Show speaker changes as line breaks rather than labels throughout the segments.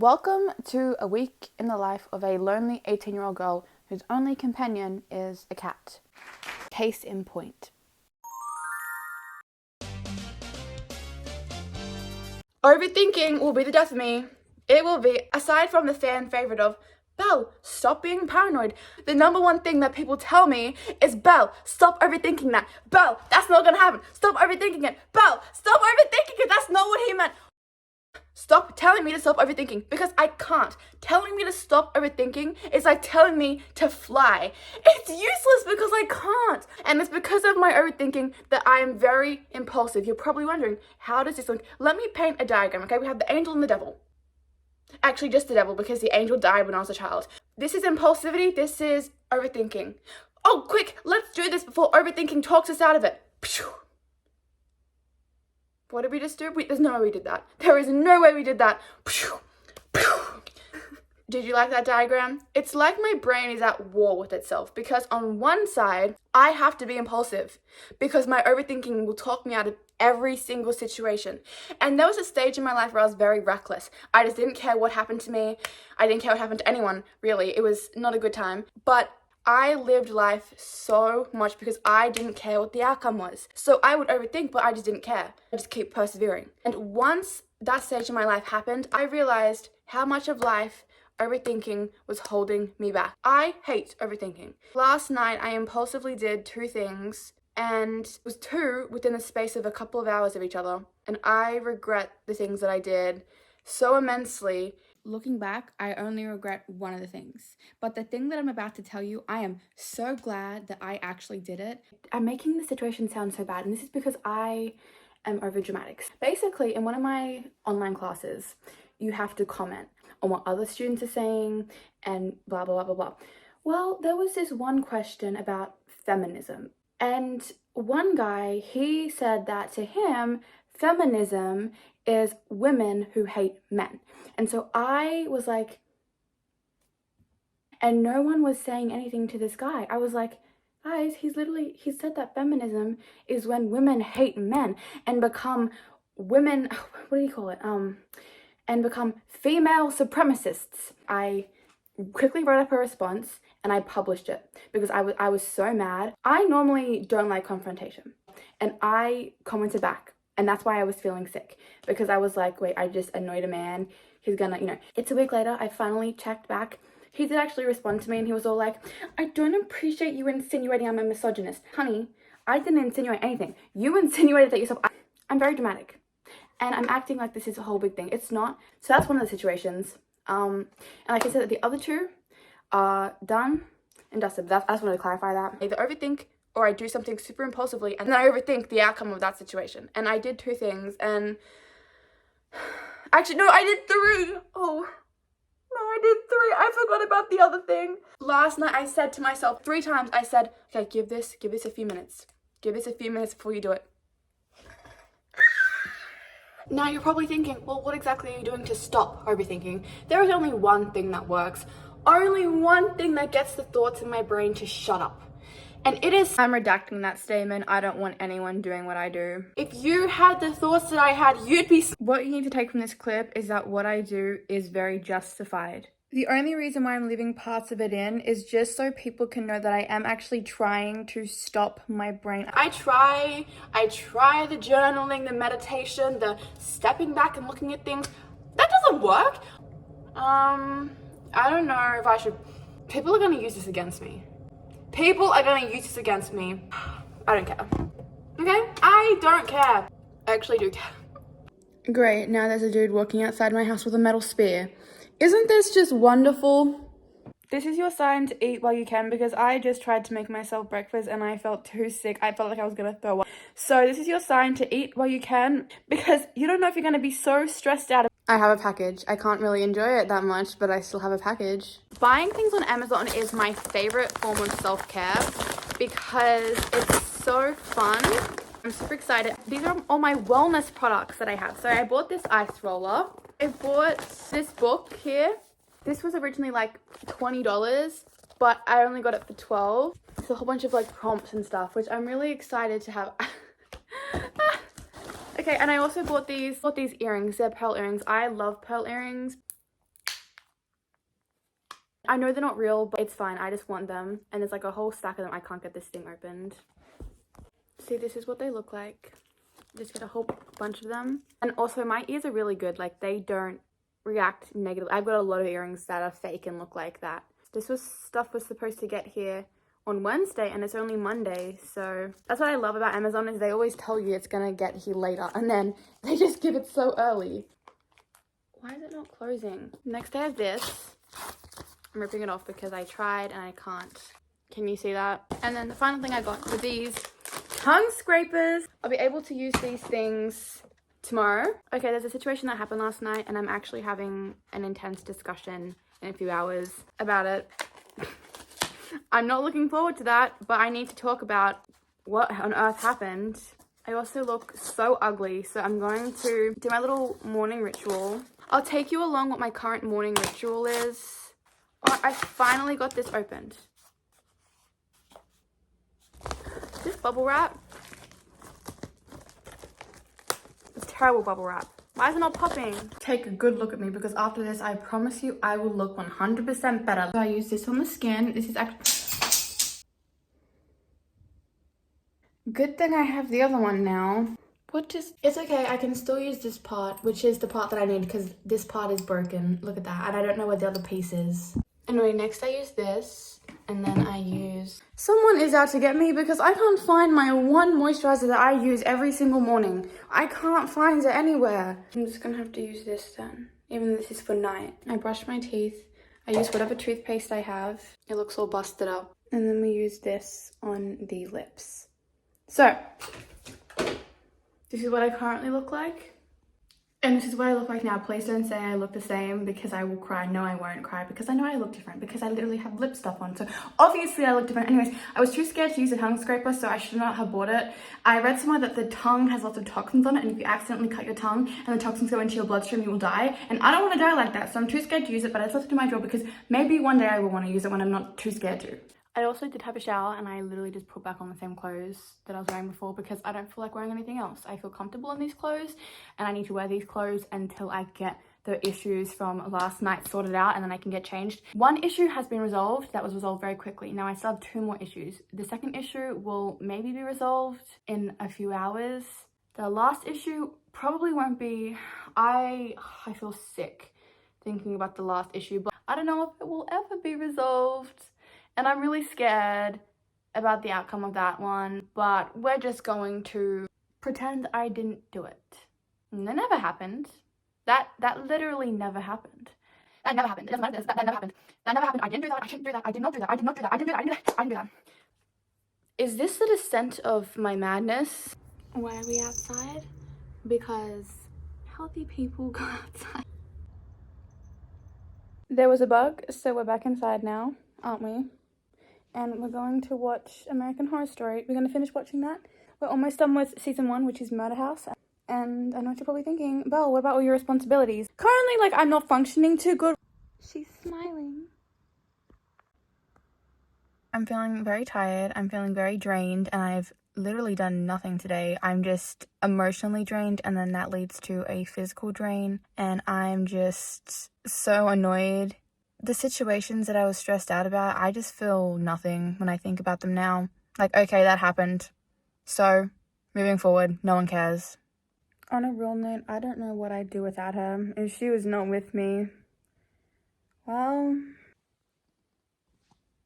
Welcome to a week in the life of a lonely 18-year-old girl whose only companion is a cat. Case in point. Overthinking will be the death of me. It will be, aside from the fan favourite of, Belle, stop being paranoid. The number one thing that people tell me is, Belle, stop overthinking that. Belle, that's not gonna happen. Stop overthinking it. Belle, stop overthinking it. That's not what he meant. Stop telling me to stop overthinking, because I can't. Telling me to stop overthinking is like telling me to fly. It's useless because I can't. And it's because of my overthinking that I am very impulsive. You're probably wondering, how does this look? Let me paint a diagram, okay? We have the angel and the devil. Actually, just the devil, because the angel died when I was a child. This is impulsivity. This is overthinking. Oh, quick, let's do this before overthinking talks us out of it. What did we just do? There's no way we did that. There is no way we did that. Did you like that diagram? It's like my brain is at war with itself, because on one side, I have to be impulsive because my overthinking will talk me out of every single situation. And there was a stage in my life where I was very reckless. I just didn't care what happened to me. I didn't care what happened to anyone, really. It was not a good time. But I lived life so much because I didn't care what the outcome was. So I would overthink, but I just didn't care. I just keep persevering. And once that stage in my life happened, I realized how much of life overthinking was holding me back. I hate overthinking. Last night, I impulsively did two things, and it was two within the space of a couple of hours of each other. And I regret the things that I did so immensely. Looking back, I only regret one of the things. But the thing that I'm about to tell you, I am so glad that I actually did it. I'm making the situation sound so bad, and this is because I am overdramatic. Basically, in one of my online classes, you have to comment on what other students are saying and blah, blah, blah, blah, blah. Well, there was this one question about feminism. And one guy, he said that to him, feminism is women who hate men. And so I was like, and no one was saying anything to this guy. I was like, guys, he said that feminism is when women hate men and become women, what do you call it? And become female supremacists. I quickly wrote up a response and I published it because I was so mad. I normally don't like confrontation, and I commented back, and that's why I was feeling sick, because I was like, wait, I just annoyed a man. He's gonna, It's a week later, I finally checked back. He did actually respond to me, and he was all like, I don't appreciate you insinuating I'm a misogynist. Honey, I didn't insinuate anything. You insinuated that yourself. I'm very dramatic, and I'm acting like this is a whole big thing. It's not. So that's one of the situations. And like I said, the other two are done and dusted. I just wanted to clarify that. I either overthink or I do something super impulsively, and then I overthink the outcome of that situation. And I did two things, and actually, no, I did three. Oh, no, I did three. I forgot about the other thing. Last night, I said to myself 3 times, I said, okay, give this a few minutes. Give this a few minutes before you do it. Now you're probably thinking, well, what exactly are you doing to stop overthinking? There is only one thing that works. Only one thing that gets the thoughts in my brain to shut up. And it is, I'm redacting that statement. I don't want anyone doing what I do. If you had the thoughts that I had, you'd be... What you need to take from this clip is that what I do is very justified. The only reason why I'm leaving parts of it in is just so people can know that I am actually trying to stop my brain. I try the journaling, the meditation, the stepping back and looking at things. That doesn't work. I don't know if I should... People are going to use this against me. People are going to use this against me. I don't care. Okay? I don't care. I actually do care. Great, now there's a dude walking outside my house with a metal spear. Isn't this just wonderful? This is your sign to eat while you can, because I just tried to make myself breakfast and I felt too sick. I felt like I was going to throw up. So this is your sign to eat while you can, because you don't know if you're going to be so stressed out. I have a package. I can't really enjoy it that much, but I still have a package. Buying things on Amazon is my favorite form of self-care because it's so fun. I'm super excited. These are all my wellness products that I have. So I bought this ice roller. I bought this book here. This was originally like $20, but I only got it for $12. It's a whole bunch of like prompts and stuff, which I'm really excited to have. Okay, and I also bought these earrings. They're pearl earrings. I love pearl earrings. I know they're not real, but it's fine. I just want them. And there's like a whole stack of them. I can't get this thing opened. See, this is what they look like. Just get a whole bunch of them. And also my ears are really good. Like they don't react negatively. I've got a lot of earrings that are fake and look like that. This stuff was supposed to get here on Wednesday and it's only Monday. So that's what I love about Amazon is they always tell you it's gonna get here later and then they just give it so early. Why is it not closing? Next I have this. I'm ripping it off because I tried and I can't. Can you see that? And then the final thing I got were these tongue scrapers. I'll be able to use these things tomorrow. Okay, there's a situation that happened last night and I'm actually having an intense discussion in a few hours about it. I'm not looking forward to that, but I need to talk about what on earth happened. I also look so ugly, so I'm going to do my little morning ritual. I'll take you along what my current morning ritual is. Oh, I finally got this opened. This bubble wrap. It's terrible bubble wrap. Why is it not popping? Take a good look at me because after this, I promise you, I will look 100% better. So I use this on the skin. This is actually... Good thing I have the other one now. It's okay, I can still use this part, which is the part that I need because this part is broken. Look at that. And I don't know where the other piece is. Anyway, next I use this. And then I use... Someone is out to get me because I can't find my one moisturizer that I use every single morning. I can't find it anywhere. I'm just gonna have to use this then. Even though this is for night. I brush my teeth. I use whatever toothpaste I have. It looks all busted up. And then we use this on the lips. So, this is what I currently look like. And this is what I look like now. Please don't say I look the same because I will cry. No, I won't cry because I know I look different because I literally have lip stuff on. So obviously I look different. Anyways, I was too scared to use a tongue scraper, so I should not have bought it. I read somewhere that the tongue has lots of toxins on it, and if you accidentally cut your tongue and the toxins go into your bloodstream, you will die. And I don't want to die like that, so I'm too scared to use it, but I just left it in my drawer because maybe one day I will want to use it when I'm not too scared to. I also did have a shower and I literally just put back on the same clothes that I was wearing before because I don't feel like wearing anything else. I feel comfortable in these clothes and I need to wear these clothes until I get the issues from last night sorted out and then I can get changed. One issue has been resolved. That was resolved very quickly. Now I still have 2 more issues. The second issue will maybe be resolved in a few hours. The last issue probably won't be. I feel sick thinking about the last issue, but I don't know if it will ever be resolved. And I'm really scared about the outcome of that one, but we're just going to pretend I didn't do it. And that never happened. That literally never happened. That never happened. It doesn't matter. That never happened. That never happened. I didn't do that. I shouldn't do that. I did not do that. I did not do that. I didn't do that. I didn't do that. I didn't do that. Is this the descent of my madness? Why are we outside? Because healthy people go outside. There was a bug, so we're back inside now, aren't we? And we're going to watch American Horror Story. We're going to finish watching that. We're almost done with season 1, which is Murder House. And I know what you're probably thinking, Belle, what about all your responsibilities? Currently, like, I'm not functioning too good. She's smiling. I'm feeling very tired. I'm feeling very drained. And I've literally done nothing today. I'm just emotionally drained. And then that leads to a physical drain. And I'm just so annoyed. The situations that I was stressed out about, I just feel nothing when I think about them now. Like, okay, that happened. So, moving forward, no one cares. On a real note, I don't know what I'd do without her. If she was not with me, well...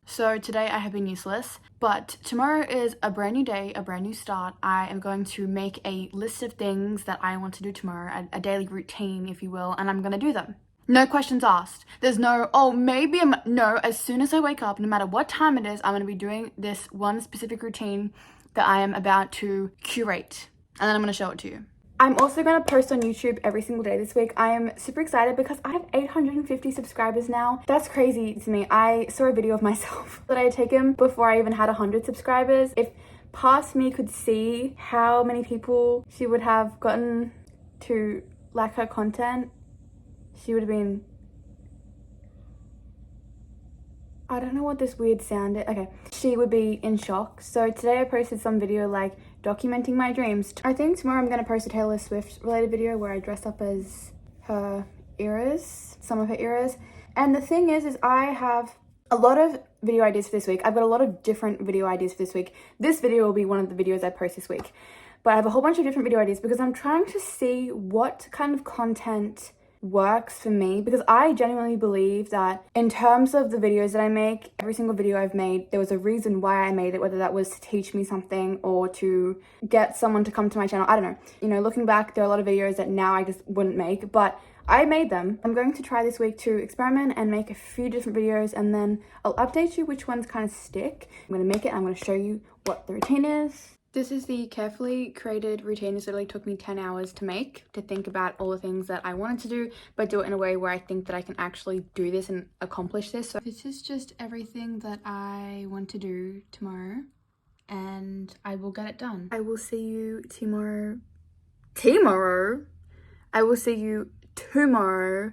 So today I have been useless, but tomorrow is a brand new day, a brand new start. I am going to make a list of things that I want to do tomorrow, a daily routine, if you will, and I'm going to do them. No questions asked. There's no, oh, maybe no, as soon as I wake up, no matter what time it is, I'm going to be doing this one specific routine that I am about to curate. And then I'm going to show it to you. I'm also going to post on YouTube every single day this week. I am super excited because I have 850 subscribers now. That's crazy to me. I saw a video of myself that I had taken before I even had 100 subscribers. If past me could see how many people she would have gotten to like her content, she would have been... I don't know what this weird sound is. Okay. She would be in shock. So today I posted some video like documenting my dreams. I think tomorrow I'm going to post a Taylor Swift related video where I dress up as her eras, some of her eras. And the thing is I have a lot of video ideas for this week. I've got a lot of different video ideas for this week. This video will be one of the videos I post this week. But I have a whole bunch of different video ideas because I'm trying to see what kind of content works for me, because I genuinely believe that in terms of the videos that I make, every single video I've made, there was a reason why I made it, whether that was to teach me something or to get someone to come to my channel. I don't know. You know, looking back, there are a lot of videos that now I just wouldn't make, but I made them. I'm going to try this week to experiment and make a few different videos, and then I'll update you which ones kind of stick. I'm going to make it. I'm going to show you what the routine is. This is the carefully created routine. This literally took me 10 hours to make, to think about all the things that I wanted to do, but do it in a way where I think that I can actually do this and accomplish this. So this is just everything that I want to do tomorrow, and I will get it done. I will see you tomorrow. I will see you tomorrow,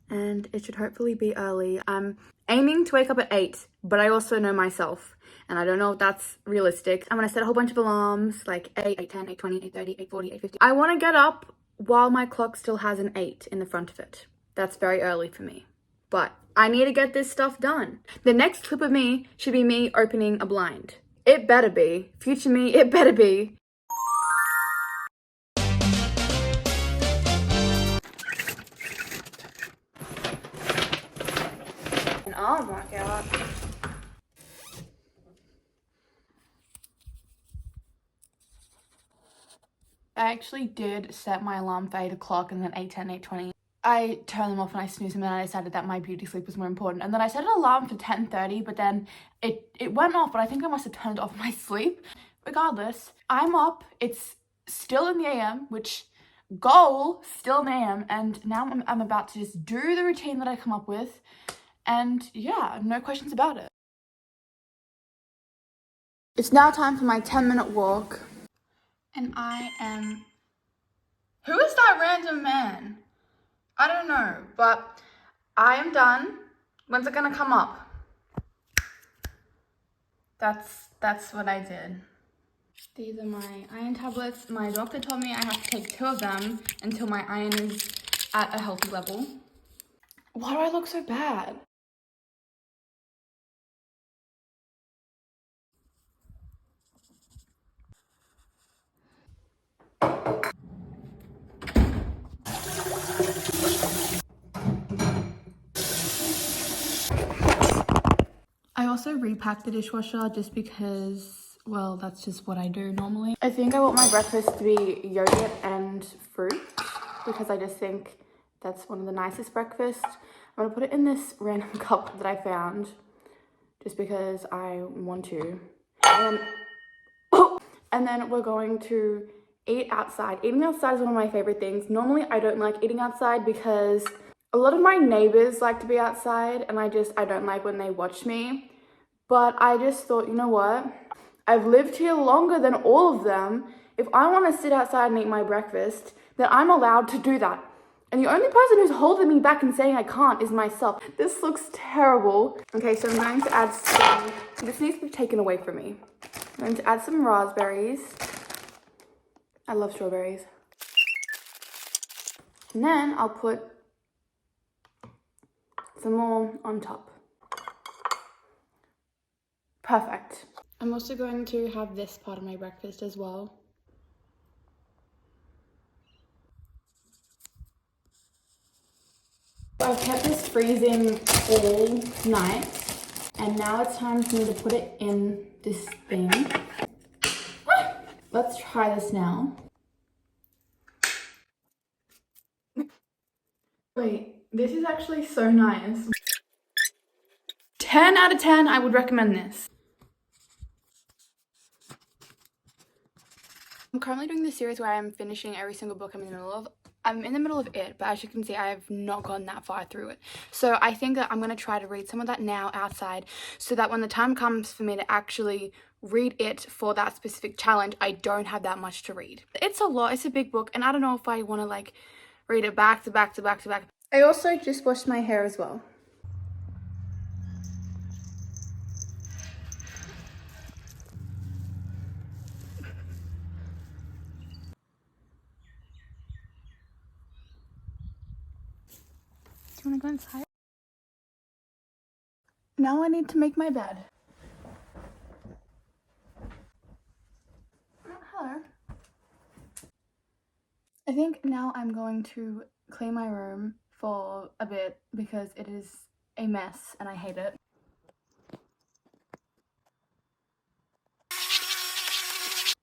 and it should hopefully be early. I'm aiming to wake up at 8, but I also know myself, and I don't know if that's realistic. I'm gonna set a whole bunch of alarms, like 8, 8:10, 8:20, 8:30, 8:40, 8:50. I wanna get up while my clock still has an 8 in the front of it. That's very early for me, but I need to get this stuff done. The next clip of me should be me opening a blind. It better be. Future me, it better be. And oh my god. I actually did set my alarm for 8 o'clock and then 8:10, 8:20. I turned them off and I snoozed them, and I decided that my beauty sleep was more important. And then I set an alarm for 10:30, but then it went off, but I think I must have turned it off in my sleep. Regardless, I'm up. It's still in the AM, which goal, still in the AM. And now I'm about to just do the routine that I come up with. And yeah, no questions about it. It's now time for my 10-minute walk. And I am... Who is that random man? I don't know, but I am done. When's it gonna come up? That's what I did. These are my iron tablets. My doctor told me I have to take 2 of them until my iron is at a healthy level. Why do I look so bad? I also repacked the dishwasher just because, well, that's just what I do normally. I think I want my breakfast to be yogurt and fruit because I just think that's one of the nicest breakfasts. I'm gonna put it in this random cup that I found just because I want to. And then we're going to eat outside. Eating outside is one of my favorite things. Normally I don't like eating outside because a lot of my neighbors like to be outside, and I don't like when they watch me. But I just thought, you know what? I've lived here longer than all of them. If I want to sit outside and eat my breakfast, then I'm allowed to do that. And the only person who's holding me back and saying I can't is myself. This looks terrible. Okay, so I'm going to add some, this needs to be taken away from me. I'm going to add some raspberries. I love strawberries. And then I'll put some more on top. Perfect. I'm also going to have this part of my breakfast as well. I've kept this freezing all night, and now it's time for me to put it in this thing. Let's try this now. Wait, this is actually so nice. 10 out of 10, I would recommend this. I'm currently doing this series where I'm finishing every single book I'm in the middle of. I'm in the middle of it, but as you can see, I have not gone that far through it. So I think that I'm going to try to read some of that now outside so that when the time comes for me to actually read it for that specific challenge, I don't have that much to read. It's a lot, it's a big book, and I don't know if I want to like read it back to back to back to back. I also just washed my hair as well. Do you want to go inside? Now I need to make my bed. Oh, hello. I think now I'm going to clean my room for a bit because it is a mess and I hate it.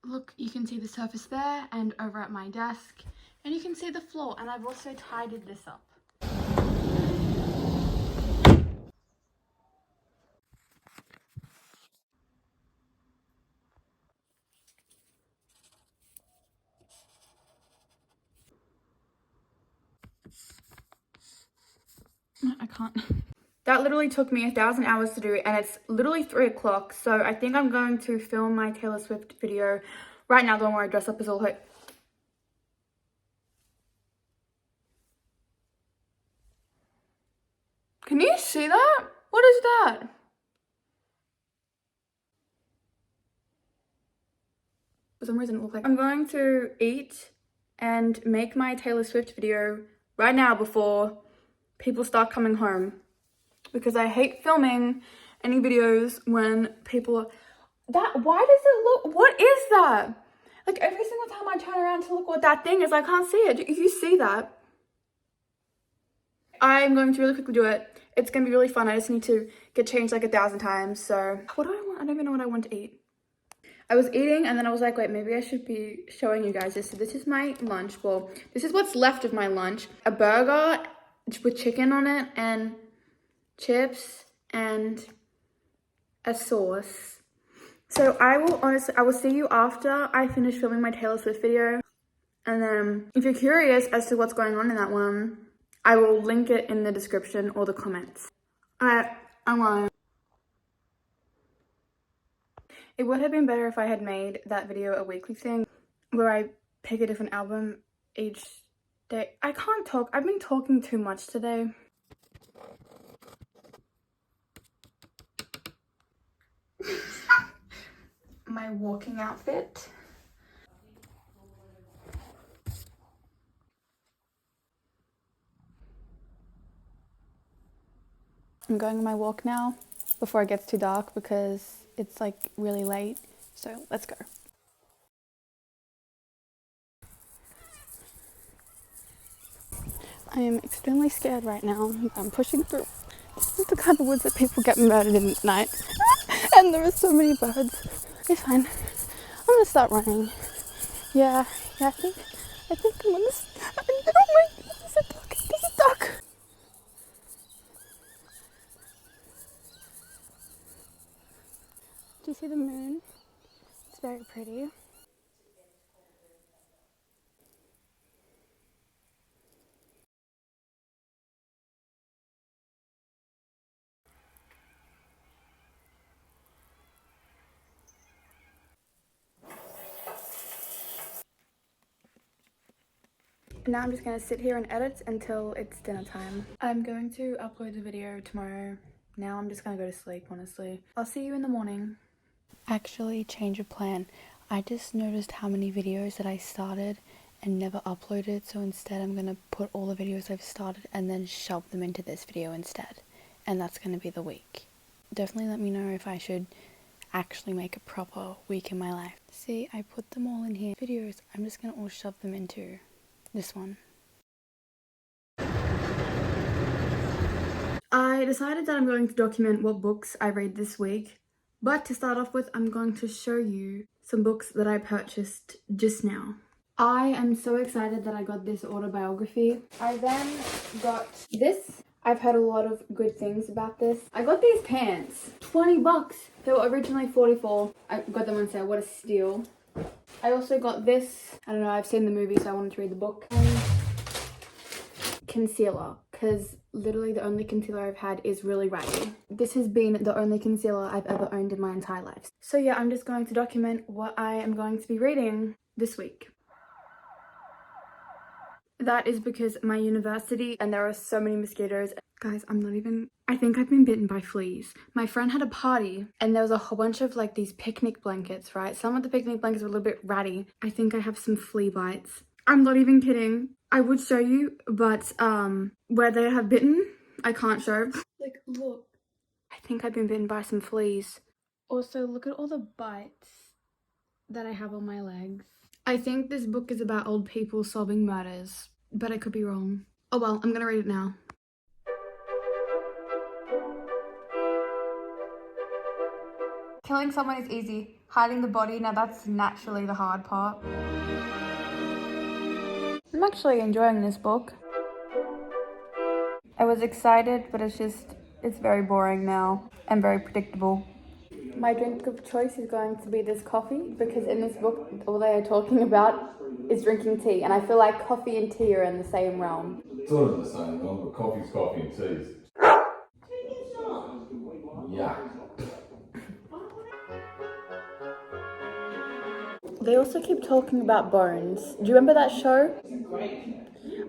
Look, you can see the surface there and over at my desk, and you can see the floor, and I've also tidied this up. I can't. That literally took me 1,000 hours to do, and it's literally 3 o'clock, so I think I'm going to film my Taylor Swift video right now, the one where I dress up as all her. Can you see that? What is that? For some reason it looked like I'm going to eat and make my Taylor Swift video right now before people start coming home, because I hate filming any videos when people are why does it look, what is that? Like every single time I turn around to look what that thing is, I can't see it. You see that? I'm going to really quickly do it. It's gonna be really fun. I just need to get changed like 1,000 times. So what do I want? I don't even know what I want to eat. I was eating and then I was like, wait, maybe I should be showing you guys this. So this is my lunch. Well, this is what's left of my lunch. A burger with chicken on it and chips and a sauce. So I will see you after I finish filming my Taylor Swift video. And then if you're curious as to what's going on in that one, I will link it in the description or the comments. I'm on. It would have been better if I had made that video a weekly thing where I pick a different album each day. I can't talk. I've been talking too much today. My walking outfit. I'm going on my walk now before it gets too dark because it's like really late. So let's go. I am extremely scared right now. I'm pushing through. This is the kind of woods that people get murdered in at night. And there are so many birds. It's fine. I'm gonna start running. Yeah, I think I'm gonna. Oh my, this is duck. This is duck. Do you see the moon? It's very pretty. Now I'm just gonna sit here and edit until it's dinner time. I'm going to upload the video tomorrow. Now I'm just gonna go to sleep, honestly. I'll see you in the morning. Actually, change of plan. I just noticed how many videos that I started and never uploaded, so instead I'm gonna put all the videos I've started and then shove them into this video instead. And that's gonna be the week. Definitely let me know if I should actually make a proper week in my life. See, I put them all in here. Videos, I'm just gonna all shove them into this one. I decided that I'm going to document what books I read this week, but to start off with, I'm going to show you some books that I purchased just now. I am so excited that I got this autobiography. I then got this. I've heard a lot of good things about this. I got these pants, 20 bucks. They were originally 44. I got them on sale, what a steal. I also got this. I don't know, I've seen the movie, so I wanted to read the book. Concealer, because literally the only concealer I've had is really ratty. This has been the only concealer I've ever owned in my entire life. So yeah, I'm just going to document what I am going to be reading this week. That is because my university, and there are so many mosquitoes. Guys, I think I've been bitten by fleas. My friend had a party and there was a whole bunch of like these picnic blankets, right? Some of the picnic blankets were a little bit ratty. I think I have some flea bites. I'm not even kidding. I would show you, but where they have bitten, I can't show. Like, look. I I think I've been bitten by some fleas. Also, look at all the bites that I have on my legs. I think this book is about old people solving murders, but I could be wrong. Oh well, I'm gonna read it now. Killing someone is easy. Hiding the body, now that's naturally the hard part. I'm actually enjoying this book. I was excited, but it's very boring now and very predictable. My drink of choice is going to be this coffee because in this book, all they are talking about is drinking tea. And I feel like coffee and tea are in the same realm.
Sort of in the same realm, but coffee's coffee and tea's. Yeah.
They also keep talking about bones. Do you remember that show?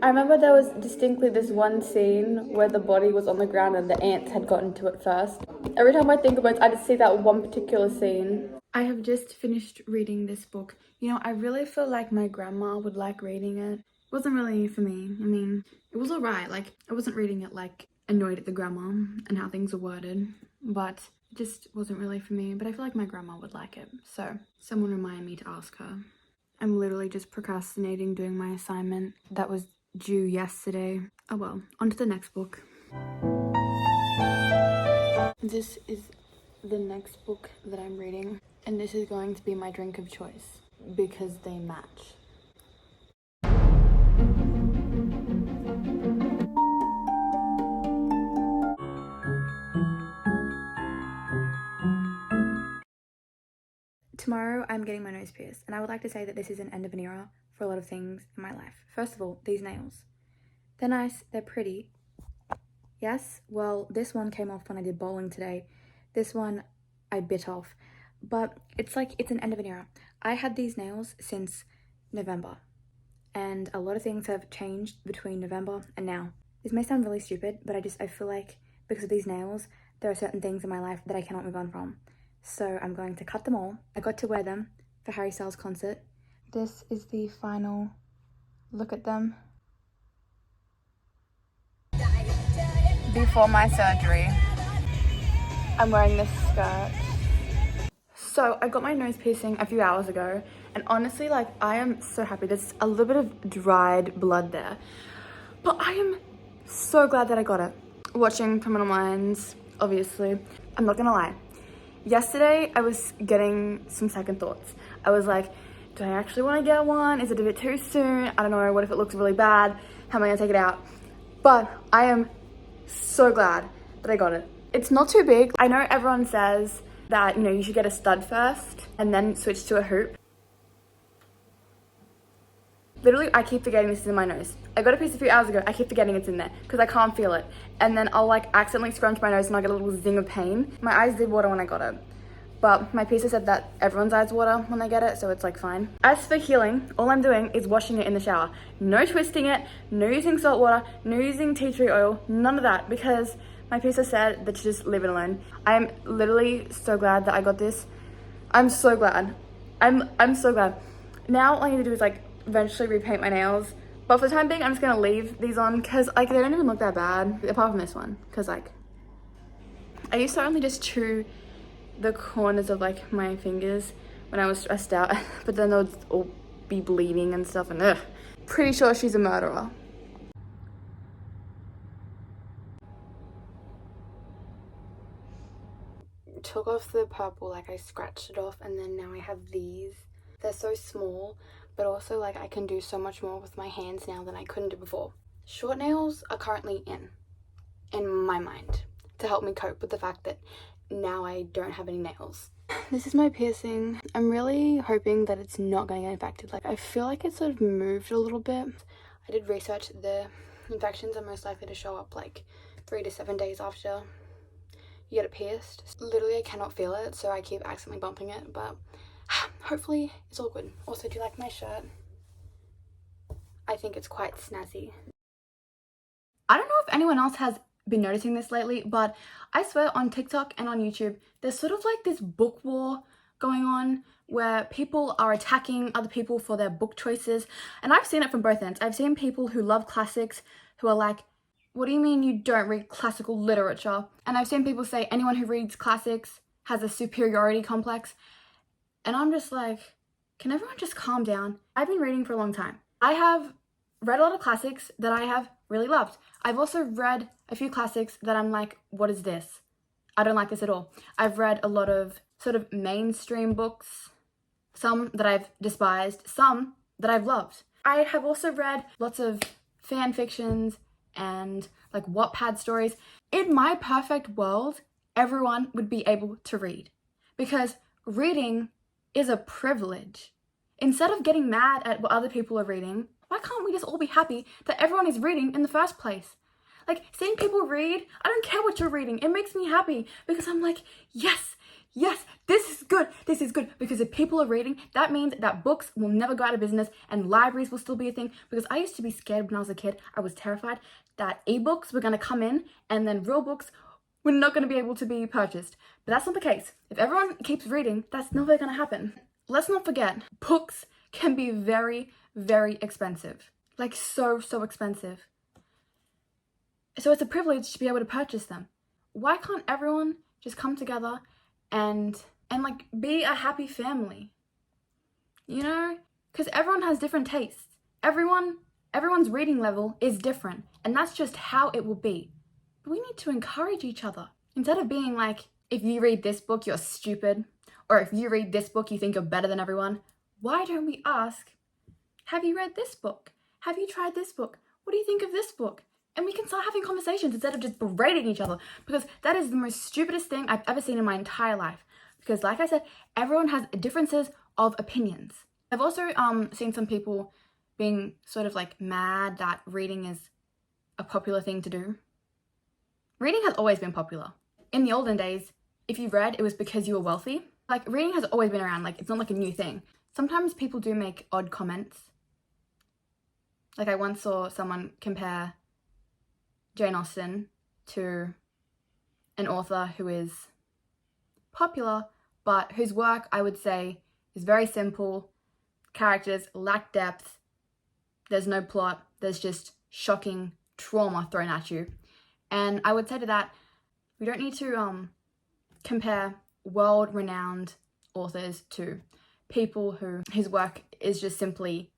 I remember there was distinctly this one scene where the body was on the ground and the ants had gotten to it first. Every time I think about it, I just see that one particular scene. I have just finished reading this book. You know, I really feel like my grandma would like reading it. It wasn't really for me. I mean, it was alright. Like, I wasn't reading it like annoyed at the grammar and how things are worded, but it just wasn't really for me. But I feel like my grandma would like it. So, someone remind me to ask her. I'm literally just procrastinating doing my assignment that was due yesterday. Oh well, on to the next book. This is the next book that I'm reading, and this is going to be my drink of choice because they match. Tomorrow I'm getting my nose pierced, and I would like to say that this is an end of an era for a lot of things in my life. First of all, these nails. They're nice, they're pretty. Yes, well, this one came off when I did bowling today. This one I bit off, but it's like it's an end of an era. I had these nails since November, and a lot of things have changed between November and now. This may sound really stupid, but I feel like because of these nails, there are certain things in my life that I cannot move on from. So I'm going to cut them all. I got to wear them for Harry Styles' concert. This is the final look at them before my surgery. I'm wearing this skirt. So I got my nose piercing a few hours ago, and honestly, like, I am so happy. There's a little bit of dried blood there, but I am so glad that I got it. Watching Criminal Minds, obviously. I'm not gonna lie. Yesterday, I was getting some second thoughts. I was like, do I actually want to get one? Is it a bit too soon? I don't know. What if it looks really bad? How am I gonna take it out? But I am so glad that I got it. It's not too big. I know everyone says that, you know, you should get a stud first and then switch to a hoop. Literally, I keep forgetting this is in my nose. I got a piece a few hours ago. I keep forgetting it's in there because I can't feel it. And then I'll like accidentally scrunch my nose and I'll get a little zing of pain. My eyes did water when I got it. But my piercer said that everyone's eyes water when they get it, so it's like fine. As for healing, all I'm doing is washing it in the shower. No twisting it, no using salt water, no using tea tree oil, none of that, because my piercer said that to just leave it alone. I'm literally so glad that I got this. I'm so glad. I'm so glad. Now all I need to do is like eventually repaint my nails. But for the time being, I'm just gonna leave these on because like they don't even look that bad, apart from this one. Cause like, I used to only just chew the corners of like my fingers when I was stressed out, but then they'll all be bleeding and stuff, and ugh. Pretty sure she's a murderer. Took off the purple, like I scratched it off, and then now I have these. They're so small, but also like I can do so much more with my hands now than I couldn't do before. Short nails are currently in my mind to help me cope with the fact that now I don't have any nails. This is my piercing. I'm really hoping that it's not going to get infected. Like, I feel like it sort of moved a little bit. I did research. The infections are most likely to show up like 3 to 7 days after you get it pierced. Literally, I cannot feel it, so I keep accidentally bumping it, but hopefully it's all good. Also, do you like my shirt? I think it's quite snazzy. I don't know if anyone else has been noticing this lately, but I swear on TikTok and on YouTube, there's sort of like this book war going on where people are attacking other people for their book choices. And I've seen it from both ends. I've seen people who love classics who are like, what do you mean you don't read classical literature? And I've seen people say anyone who reads classics has a superiority complex. And I'm just like, can everyone just calm down? I've been reading for a long time. I have read a lot of classics that I have really loved. I've also read a few classics that I'm like, what is this? I don't like this at all. I've read a lot of sort of mainstream books, some that I've despised, some that I've loved. I have also read lots of fan fictions and like Wattpad stories. In my perfect world, everyone would be able to read because reading is a privilege. Instead of getting mad at what other people are reading, why can't we just all be happy that everyone is reading in the first place? Like, seeing people read, I don't care what you're reading. It makes me happy because I'm like, yes, this is good. Because if people are reading, that means that books will never go out of business and libraries will still be a thing. Because I used to be scared when I was a kid. I was terrified that ebooks were going to come in and then real books were not going to be able to be purchased. But that's not the case. If everyone keeps reading, that's never going to happen. Let's not forget, books can be very, very expensive. Like so expensive. So it's a privilege to be able to purchase them. Why can't everyone just come together and like be a happy family? You know? Because everyone has different tastes. Everyone's reading level is different, and that's just how it will be. But we need to encourage each other. Instead of being like, if you read this book, you're stupid, or if you read this book, you think you're better than everyone. Why don't we ask, have you read this book? Have you tried this book? What do you think of this book? And we can start having conversations instead of just berating each other, because that is the most stupidest thing I've ever seen in my entire life. Because like I said, everyone has differences of opinions. I've also seen some people being sort of like mad that reading is a popular thing to do. Reading has always been popular. In the olden days, if you read, it was because you were wealthy. Like, reading has always been around. Like, it's not like a new thing. Sometimes people do make odd comments. Like, I once saw someone compare Jane Austen to an author who is popular, but whose work, I would say, is very simple. Characters lack depth. There's no plot. There's just shocking trauma thrown at you. And I would say to that, we don't need to compare world-renowned authors to people whose work is just simply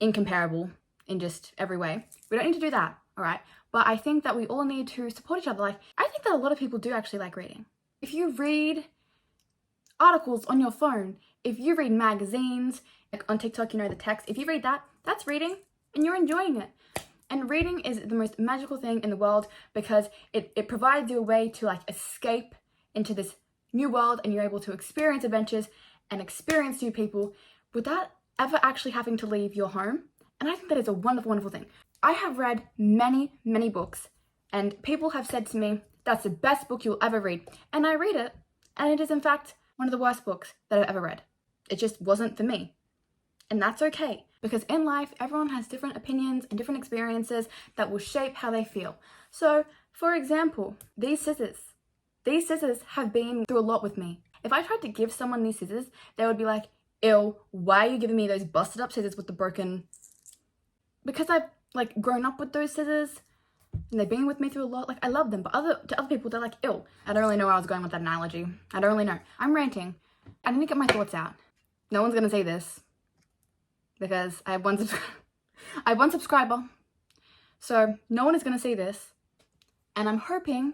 incomparable in just every way. We don't need to do that, all right? But I think that we all need to support each other. Like, I think that a lot of people do actually like reading. If you read articles on your phone, if you read magazines, like on TikTok, you know, the text, if you read that, that's reading and you're enjoying it. And reading is the most magical thing in the world because it provides you a way to like escape into this new world, and you're able to experience adventures and experience new people without ever actually having to leave your home. And I think that is a wonderful, wonderful thing. I have read many, many books, and people have said to me, that's the best book you'll ever read. And I read it, and it is in fact one of the worst books that I've ever read. It just wasn't for me. And that's okay, because in life, everyone has different opinions and different experiences that will shape how they feel. So, for example, these scissors. These scissors have been through a lot with me. If I tried to give someone these scissors, they would be like, ew, why are you giving me those busted up scissors with the broken... Because I've like grown up with those scissors and they've been with me through a lot. Like, I love them, but to other people, they're like, ew. I don't really know where I was going with that analogy. I don't really know. I'm ranting. I need to get my thoughts out. No one's gonna say this because I have one subscriber. So no one is gonna say this. And I'm hoping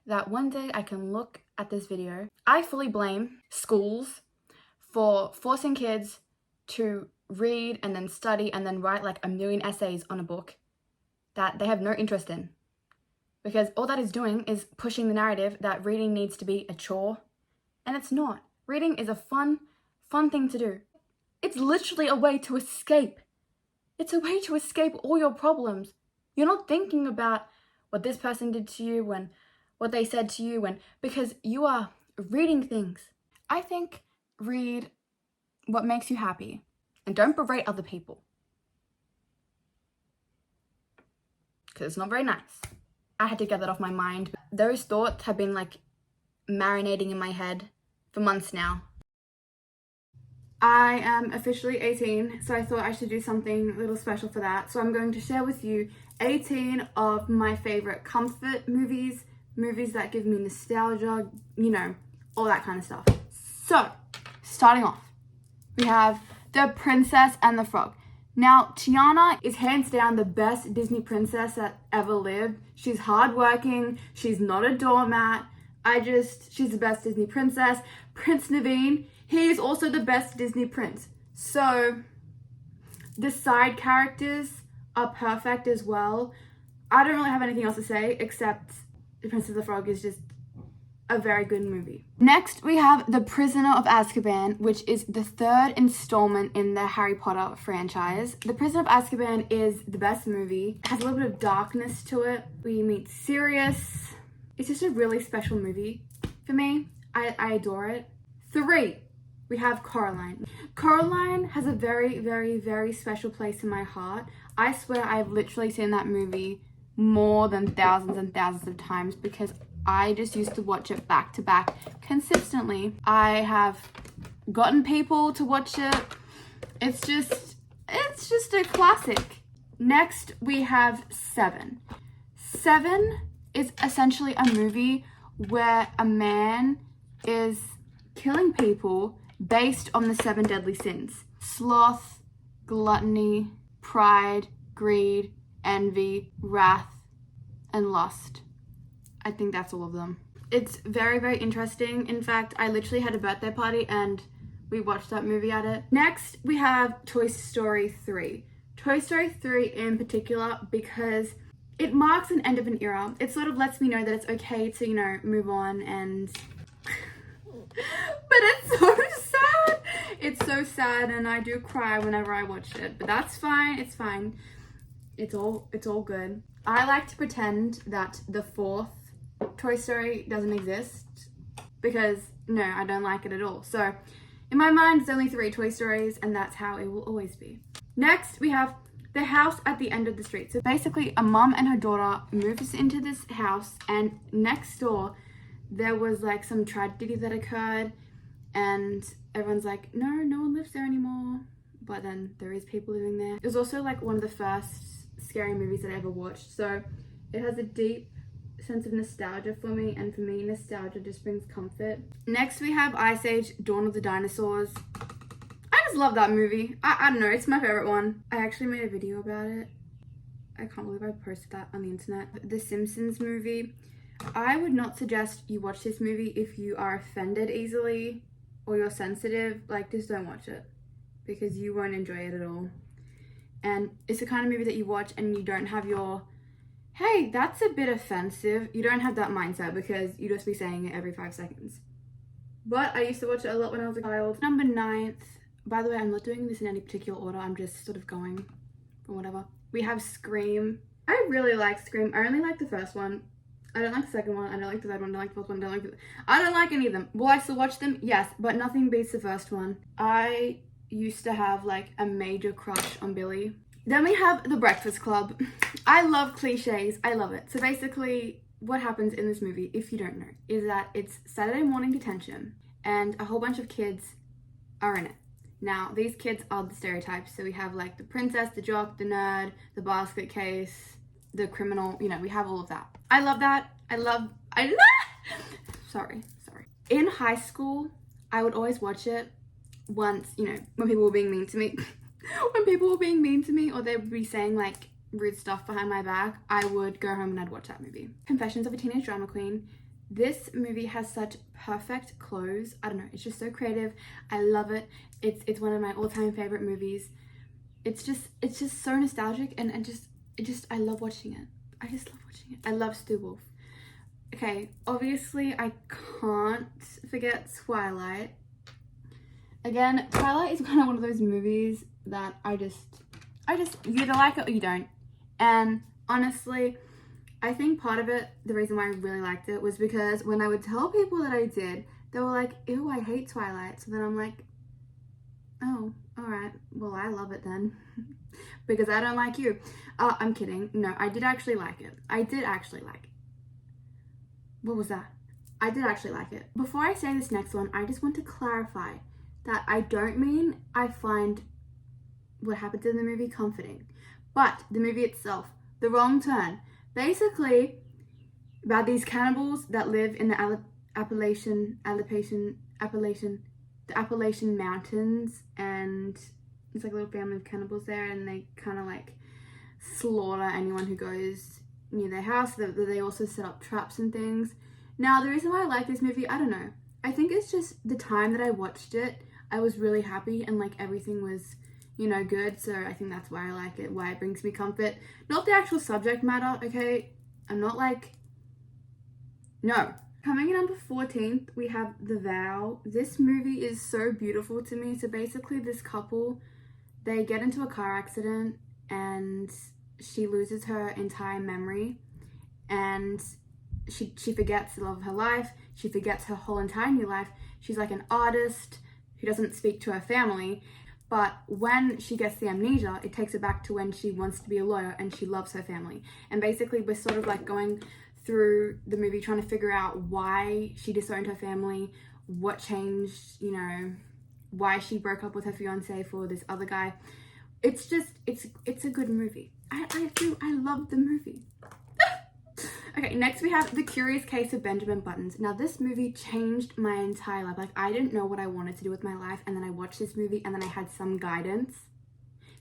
that one day I can look at this video. I fully blame schools for forcing kids to read and then study and then write like a million essays on a book that they have no interest in. Because all that is doing is pushing the narrative that reading needs to be a chore. And it's not. Reading is a fun thing to do. It's literally a way to escape. It's a way to escape all your problems. You're not thinking about what this person did to you and what they said to you, and because you are reading things. I think read what makes you happy and don't berate other people. Because it's not very nice. I had to get that off my mind. Those thoughts have been like marinating in my head for months now. I am officially 18, so I thought I should do something a little special for that. So I'm going to share with you 18 of my favorite comfort movies, movies that give me nostalgia, you know, all that kind of stuff. So, starting off, we have The Princess and the Frog. Now, Tiana is hands down the best Disney princess that ever lived. She's hardworking. She's not a doormat. She's the best Disney princess. Prince Naveen, he is also the best Disney prince. So, the side characters are perfect as well. I don't really have anything else to say except The Princess and the Frog is just a very good movie. Next, we have The Prisoner of Azkaban, which is the third installment in the Harry Potter franchise. The Prisoner of Azkaban is the best movie. It has a little bit of darkness to it. We meet Sirius. It's just a really special movie for me. I adore it. 3, we have Coraline. Coraline has a very, very, very special place in my heart. I swear I've literally seen that movie more than thousands and thousands of times because I just used to watch it back to back consistently. I have gotten people to watch it. It's just a classic. Next, we have 7. 7 is essentially a movie where a man is killing people based on the 7 deadly sins: sloth, gluttony, pride, greed, envy, wrath, and lust. I think that's all of them. It's very, very interesting. In fact, I literally had a birthday party and we watched that movie at it. Next, we have Toy Story 3. Toy Story 3 in particular because it marks an end of an era. It sort of lets me know that it's okay to, you know, move on and... But it's so sad. It's so sad and I do cry whenever I watch it. But that's fine. It's fine. It's all good. I like to pretend that the 4th Toy Story doesn't exist because no, I don't like it at all. So in my mind, it's only 3 Toy Stories and that's how it will always be. Next, we have The House at the End of the Street. So basically a mom and her daughter moves into this house and next door there was like some tragedy that occurred and everyone's like, no one lives there anymore. But then there is people living there. It was also like one of the first scary movies that I ever watched. So it has a deep sense of nostalgia for me, and for me nostalgia just brings comfort. Next we have Ice Age: Dawn of the Dinosaurs. I just love that movie. I don't know, it's my favorite one. I actually made a video about it. I can't believe I posted that on the internet. The Simpsons movie. I would not suggest you watch this movie if you are offended easily or you're sensitive. Like, just don't watch it because you won't enjoy it at all. And it's the kind of movie that you watch and you don't have your, hey, that's a bit offensive. You don't have that mindset because you just be saying it every 5 seconds. But I used to watch it a lot when I was a child. Number 9th, by the way, I'm not doing this in any particular order. I'm just sort of going for whatever. We have Scream. I really like Scream. I only like the first one. I don't like the second one. I don't like the third one. I don't like the fourth one. I don't like any of them. Will I still watch them? Yes, but nothing beats the first one. I used to have like a major crush on Billy. Then we have The Breakfast Club. I love cliches. I love it. So basically what happens in this movie, if you don't know, is that it's Saturday morning detention and a whole bunch of kids are in it. Now, these kids are the stereotypes. So we have like the princess, the jock, the nerd, the basket case, the criminal, you know, we have all of that. I love that. Sorry. In high school, I would always watch it once, you know, when people were being mean to me. Or they would be saying like rude stuff behind my back, I would go home and I'd watch that movie. Confessions of a Teenage Drama Queen. This movie has such perfect clothes. I don't know, it's just so creative. I love it. It's one of my all-time favorite movies. It's just so nostalgic and I love watching it. I just love watching it. I love Stu Wolf. Okay, obviously I can't forget Twilight. Again, Twilight is kind of one of those movies that I just you either like it or you don't. And honestly, I think part of it, the reason why I really liked it was because when I would tell people that I did, they were like, ew, I hate Twilight. So then I'm like, oh, all right, well, I love it then. Because I don't like you. I'm kidding. No, I did actually like it. What was that? I did actually like it. Before I say this next one, I just want to clarify that I don't mean I find what happens in the movie comforting, but the movie itself The Wrong Turn. Basically, about these cannibals that live in the Appalachian Mountains, and it's like a little family of cannibals there, and they kind of like slaughter anyone who goes near their house. They also set up traps and things. Now, the reason why I like this movie, I don't know. I think it's just the time that I watched it, I was really happy and like everything was, you know, good. So I think that's why I like it, why it brings me comfort. Not the actual subject matter, okay? I'm not like, no. Coming in number 14th, we have The Vow. This movie is so beautiful to me. So basically this couple, they get into a car accident and she loses her entire memory and she forgets the love of her life. She forgets her whole entire new life. She's like an artist who doesn't speak to her family. But when she gets the amnesia, it takes her back to when she wants to be a lawyer and she loves her family. And basically we're sort of like going through the movie trying to figure out why she disowned her family, what changed, you know, why she broke up with her fiance for this other guy. It's just, it's a good movie. I love the movie. Okay, next we have The Curious Case of Benjamin Buttons. Now this movie changed my entire life. Like I didn't know what I wanted to do with my life, and then I watched this movie and then I had some guidance.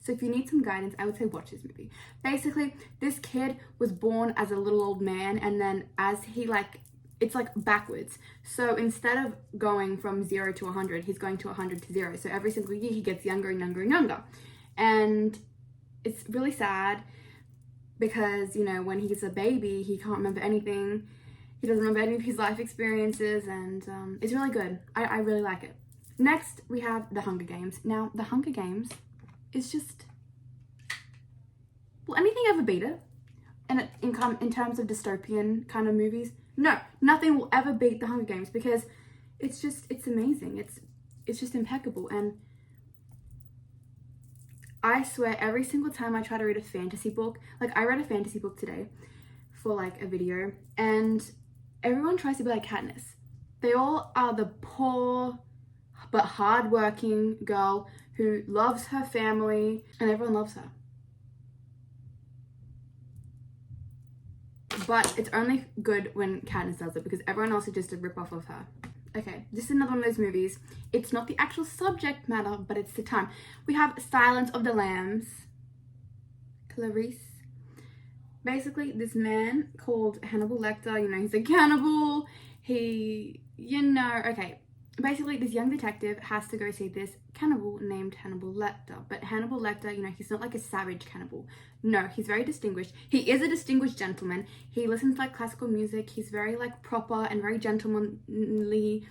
So if you need some guidance, I would say watch this movie. Basically, this kid was born as a little old man, and then as he like, it's like backwards. So instead of going from 0 to 100, he's going to 100 to 0. So every single year he gets younger and younger and younger. And it's really sad because, you know, when he's a baby, he can't remember anything. He doesn't remember any of his life experiences, and it's really good. I really like it. Next, we have The Hunger Games. Now, The Hunger Games is just, will anything ever beat it? And in terms of dystopian kind of movies, no, nothing will ever beat The Hunger Games because it's just, it's amazing. It's just impeccable. And I swear every single time I try to read a fantasy book, like I read a fantasy book today for like a video, and everyone tries to be like Katniss. They all are the poor but hardworking girl who loves her family, and everyone loves her. But it's only good when Katniss does it because everyone else is just a rip-off of her. Okay, this is another one of those movies. It's not the actual subject matter, but it's the time. We have Silence of the Lambs. Clarice. Basically, this man called Hannibal Lecter, you know, he's a cannibal. He, you know, okay. Basically, this young detective has to go see this cannibal named Hannibal Lecter. But Hannibal Lecter, you know, he's not like a savage cannibal. No, he's very distinguished. He is a distinguished gentleman. He listens to like classical music. He's very like proper and very gentlemanly.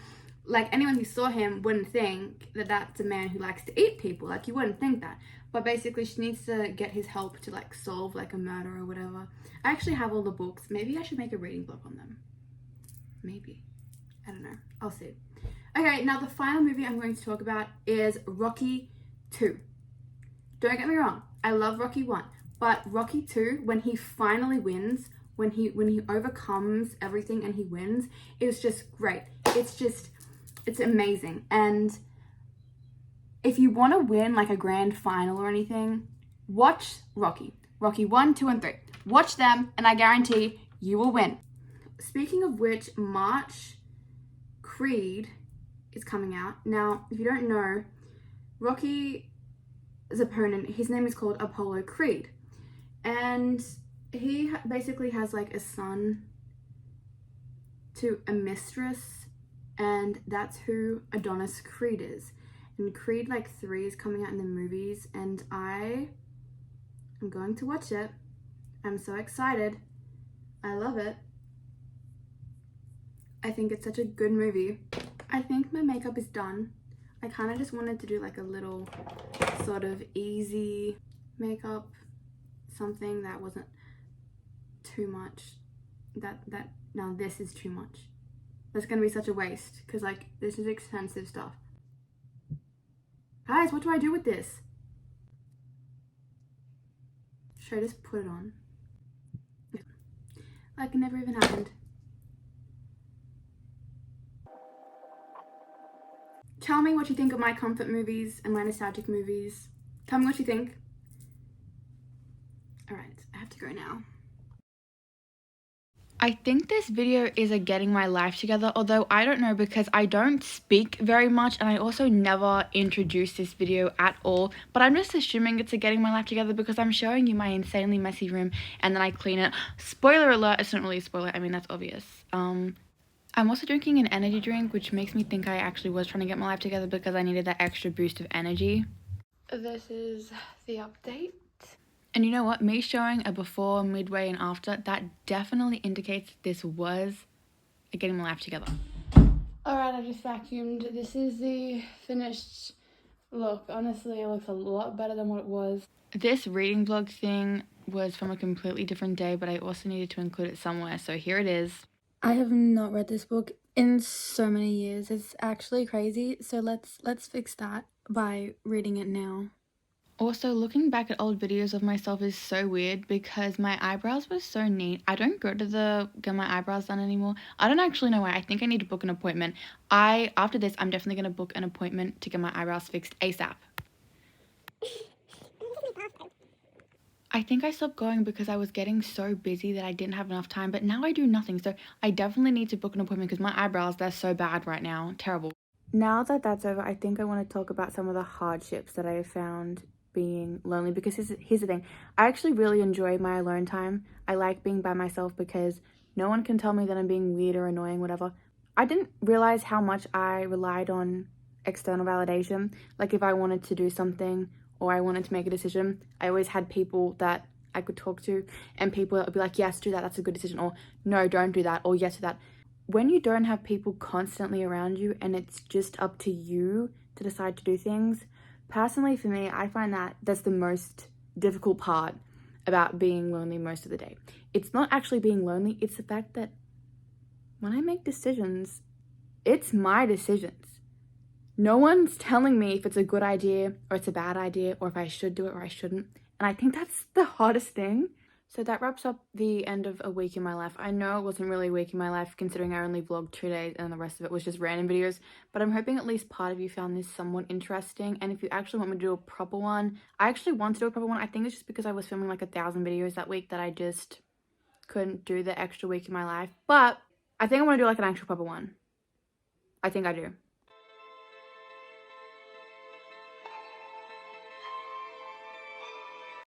Like anyone who saw him wouldn't think that that's a man who likes to eat people. Like you wouldn't think that. But basically she needs to get his help to like solve like a murder or whatever. I actually have all the books. Maybe I should make a reading blog on them. Maybe. I don't know. I'll see. Okay, now the final movie I'm going to talk about is Rocky 2. Don't get me wrong, I love Rocky 1, but Rocky 2, when he finally wins, when he overcomes everything and he wins, it's just great. It's amazing. And if you want to win like a grand final or anything, watch Rocky. Rocky 1, 2, and 3. Watch them and I guarantee you will win. Speaking of which, March, Creed is coming out. Now, if you don't know, Rocky's opponent, his name is called Apollo Creed. And he basically has like a son to a mistress, and that's who Adonis Creed is. And Creed like 3 is coming out in the movies, and I am going to watch it. I'm so excited. I love it. I think it's such a good movie. I think my makeup is done. I kind of just wanted to do like a little sort of easy makeup, something that wasn't too much. Now this is too much. That's gonna be such a waste because like this is expensive stuff. Guys, what do I do with this? Should I just put it on? Like it never even happened. Tell me what you think of my comfort movies and my nostalgic movies. Tell me what you think. Alright, I have to go. go now. I think this video is a getting my life together, although I don't know because I don't speak very much and I also never introduced this video at all, but I'm just assuming it's a getting my life together because I'm showing you my insanely messy room and then I clean it. Spoiler alert, it's not really a spoiler, I mean that's obvious. I'm also drinking an energy drink, which makes me think I actually was trying to get my life together because I needed that extra boost of energy. This is the update. And you know what? Me showing a before, midway, and after, that definitely indicates this was a getting my life together. Alright, I just vacuumed. This is the finished look. Honestly, it looks a lot better than what it was. This reading vlog thing was from a completely different day, but I also needed to include it somewhere, so here it is. I have not read this book in so many years. It's actually crazy, so let's fix that by reading it now. Also, looking back at old videos of myself is so weird because my eyebrows were so neat. I don't go to get my eyebrows done anymore. I don't actually know why. I think I need to book an appointment. After this, I'm definitely going to book an appointment to get my eyebrows fixed ASAP. I think I stopped going because I was getting so busy that I didn't have enough time, but now I do nothing. So I definitely need to book an appointment because my eyebrows, they're so bad right now. Terrible. Now that that's over, I think I want to talk about some of the hardships that I have found being lonely, because here's the thing. I actually really enjoy my alone time. I like being by myself because no one can tell me that I'm being weird or annoying, whatever. I didn't realize how much I relied on external validation. Like if I wanted to do something or I wanted to make a decision, I always had people that I could talk to and people that would be like, yes, do that, that's a good decision, or no, don't do that, or yes, do that. When you don't have people constantly around you and it's just up to you to decide to do things, personally for me, I find that that's the most difficult part about being lonely most of the day. It's not actually being lonely, it's the fact that when I make decisions, it's my decisions. No one's telling me if it's a good idea or it's a bad idea or if I should do it or I shouldn't. And I think that's the hardest thing. So that wraps up the end of a week in my life. I know it wasn't really a week in my life considering I only vlogged 2 days and the rest of it was just random videos, but I'm hoping at least part of you found this somewhat interesting. And if you actually want me to do a proper one, I actually want to do a proper one. I think it's just because I was filming like 1,000 videos that week that I just couldn't do the extra week in my life. But I think I want to do like an actual proper one. I think I do.